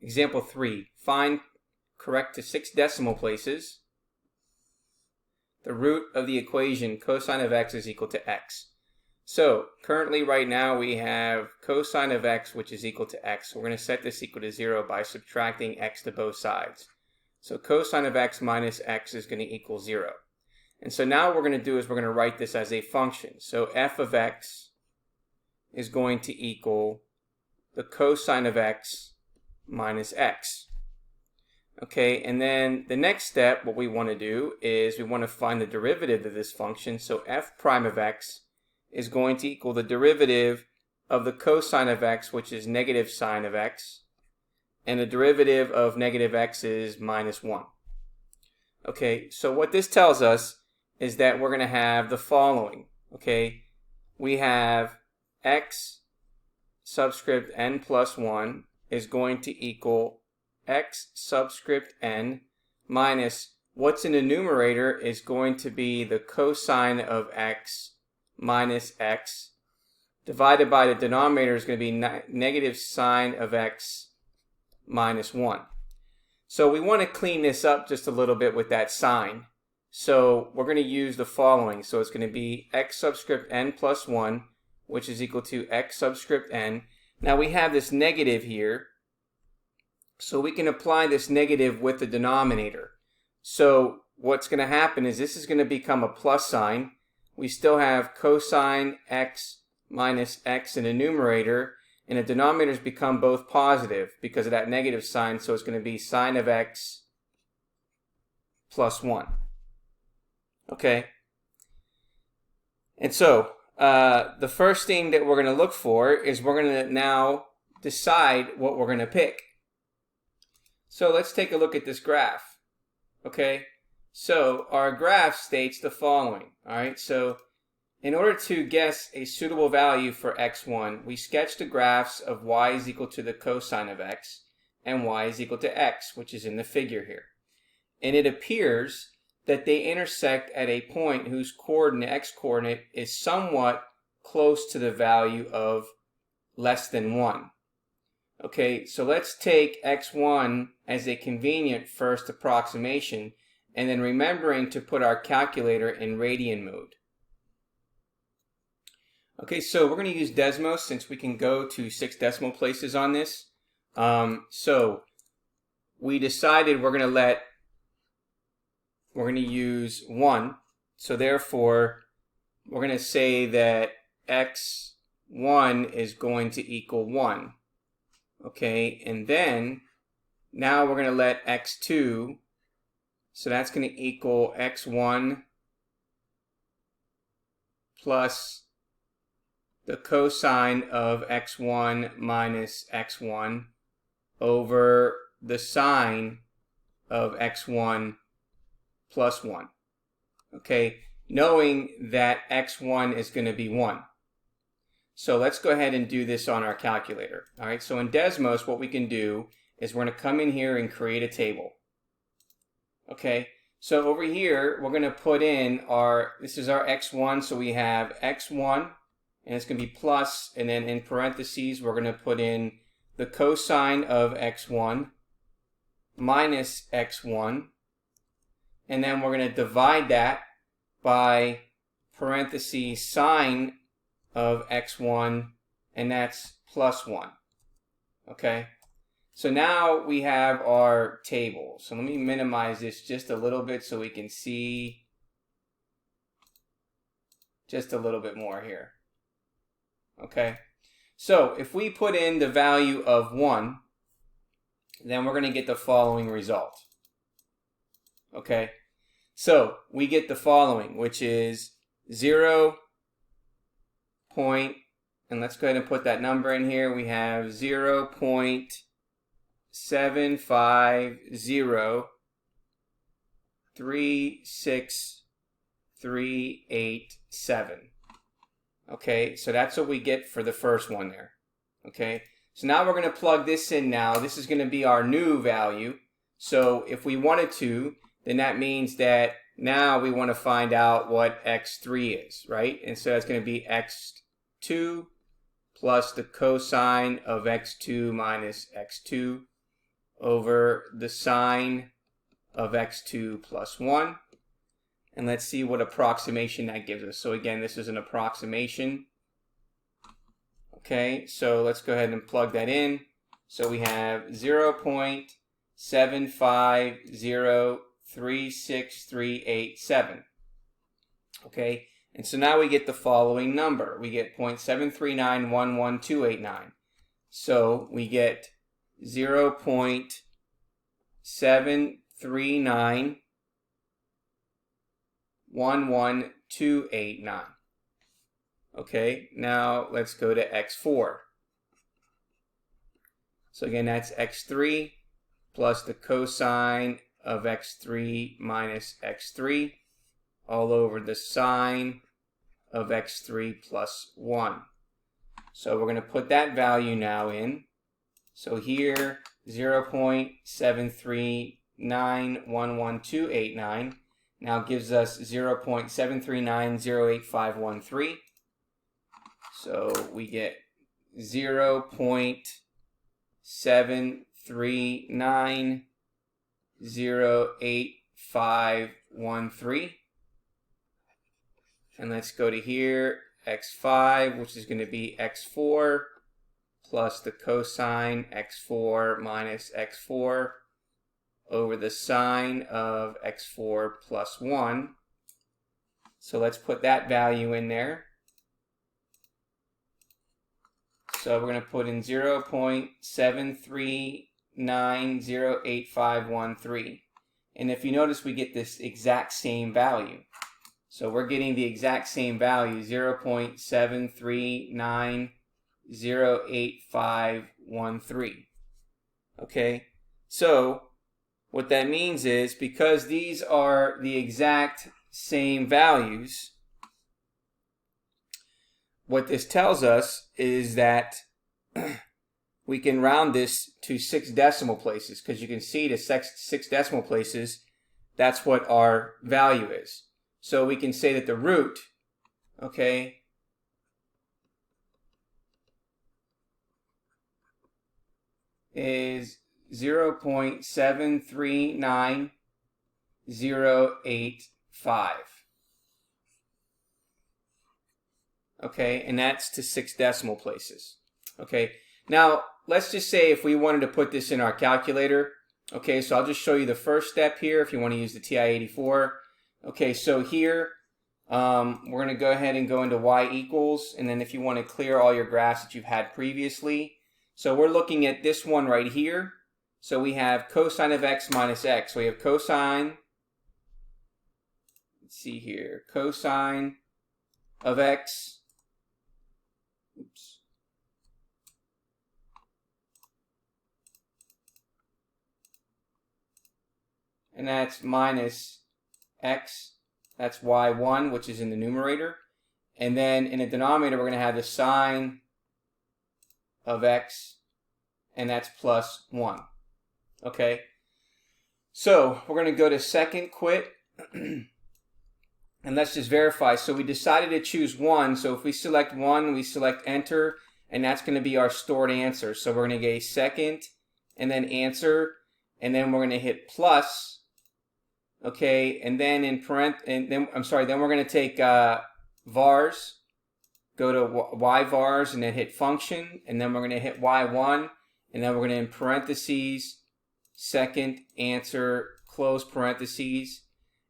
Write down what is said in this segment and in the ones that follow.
Example 3. Find, correct to 6 decimal places, the root of the equation cosine of x is equal to x. So currently right now we have cosine of x, which is equal to x. We're going to set this equal to 0 by subtracting x to both sides. So cosine of x minus x is going to equal 0. And so now what we're going to do is we're going to write this as a function. So f of x is going to equal the cosine of x minus x. Okay, and then the next step, what we want to do is we want to find the derivative of this function. So f prime of x is going to equal the derivative of the cosine of x, which is negative sine of x, and the derivative of negative x is minus 1. Okay, so what this tells us is that we're going to have the following. Okay, we have x subscript n plus 1 is going to equal x subscript n minus what's in the numerator is going to be the cosine of x minus x divided by the denominator is going to be negative sine of x minus 1. So we want to clean this up just a little bit with that sign. So we're going to use the following. So it's going to be x subscript n plus 1, which is equal to x subscript n. Now we have this negative here, so we can apply this negative with the denominator. So what's going to happen is this is going to become a plus sign. We still have cosine x minus x in the numerator, and the denominators become both positive because of that negative sign, so it's going to be sine of x plus 1. Okay? And so the first thing that we're going to look for is we're going to now decide what we're going to pick. So let's take a look at this graph. Okay, so our graph states the following. All right, so in order to guess a suitable value for x1, we sketch the graphs of y is equal to the cosine of x and y is equal to x, which is in the figure here. And it appears that they intersect at a point whose coordinate, x-coordinate, is somewhat close to the value of less than 1. Okay, so let's take x1 as a convenient first approximation, and then remembering to put our calculator in radian mode. Okay, so we're going to use Desmos since we can go to 6 decimal places on this. So we decided we're going to use 1. So therefore, we're going to say that x1 is going to equal 1. Okay, and then now we're going to let x2, so that's going to equal x1 plus the cosine of x1 minus x1 over the sine of x1 plus 1. Okay, knowing that x1 is going to be 1. So let's go ahead and do this on our calculator. All right, so in Desmos, what we can do is we're going to come in here and create a table. Okay, so over here, we're going to put in this is our x1, so we have x1, and it's going to be plus, and then in parentheses, we're going to put in the cosine of x1 minus x1, and then we're going to divide that by parentheses sine of x1, and that's plus 1. Okay, so now we have our table. So let me minimize this just a little bit so we can see just a little bit more here. Okay, so if we put in the value of 1, then we're going to get the following result. Okay, so we get the following, which is 0. And let's go ahead and put that number in here. We have 0.7503637. Okay, so that's what we get for the first one there. Okay, so now we're going to plug this in now. This is going to be our new value. So if we wanted to, then that means that now we want to find out what x3 is, right? And so that's going to be x2 plus the cosine of x2 minus x2 over the sine of x2 plus 1. And let's see what approximation that gives us. So again, this is an approximation. Okay, so let's go ahead and plug that in. So we have 0.7503638.7. Okay, and so now we get the following number. We get 0.7391128.9. So we get 0.7391128.9. Okay, now let's go to x4. So again, that's x3 plus the cosine of x3 minus x3 all over the sine of x3 plus 1. So we're going to put that value now in. So here, 0.7391128.9 now gives us 0.73908.513. So we get 0.73908.513. And let's go to here, x5, which is going to be x4 plus the cosine x4 minus x4 over the sine of x4 plus 1. So let's put that value in there. So we're going to put in 0.73908.513. And if you notice, we get this exact same value. So we're getting the exact same value, 0.73908.513. Okay, so what that means is, because these are the exact same values, what this tells us is that we can round this to 6 decimal places, because you can see to 6 decimal places, that's what our value is. So we can say that the root, okay, is 0.739085. Okay, and that's to 6 decimal places. Okay, now let's just say if we wanted to put this in our calculator. Okay, so I'll just show you the first step here if you want to use the TI-84. Okay, so here we're going to go ahead and go into y equals, and then if you want to clear all your graphs that you've had previously. So we're looking at this one right here. So we have cosine of x minus x. So we have cosine, let's see here, cosine of x, oops, and that's minus x, that's y1, which is in the numerator. And then in the denominator, we're going to have the sine of x, and that's plus 1. Okay, so we're going to go to second quit, and let's just verify. So we decided to choose 1, so if we select 1, we select enter, and that's going to be our stored answer. So we're going to get a second, and then answer, and then we're going to hit plus. Okay, and then then we're going to take vars, go to y vars, and then hit function, and then we're going to hit y1, and then we're going to, in parentheses, second answer, close parentheses,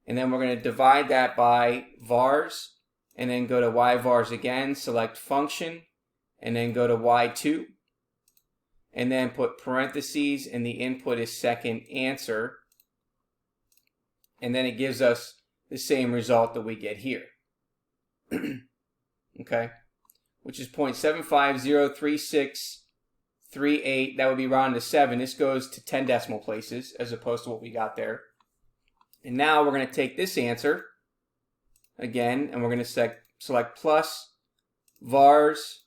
and then we're going to divide that by vars, and then go to y vars again, select function, and then go to y2, and then put parentheses, and the input is second answer. And then it gives us the same result that we get here. Okay, which is 0.7503638. That would be rounded to 7. This goes to 10 decimal places as opposed to what we got there. And now we're going to take this answer again, and we're going to select plus, vars,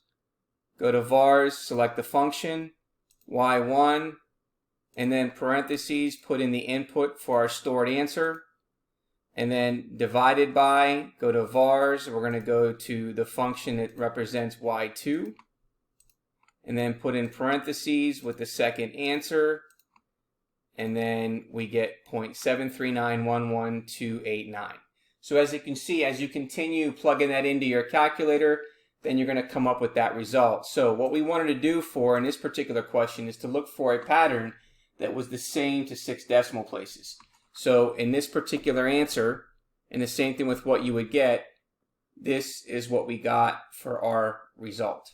go to vars, select the function, y1, and then parentheses, put in the input for our stored answer, and then divided by, go to vars, we're going to go to the function that represents y2, and then put in parentheses with the second answer, and then we get 0.73911,289. So as you can see, as you continue plugging that into your calculator, then you're going to come up with that result. So what we wanted to do in this particular question is to look for a pattern that was the same to 6 decimal places. So in this particular answer, and the same thing with what you would get, this is what we got for our result.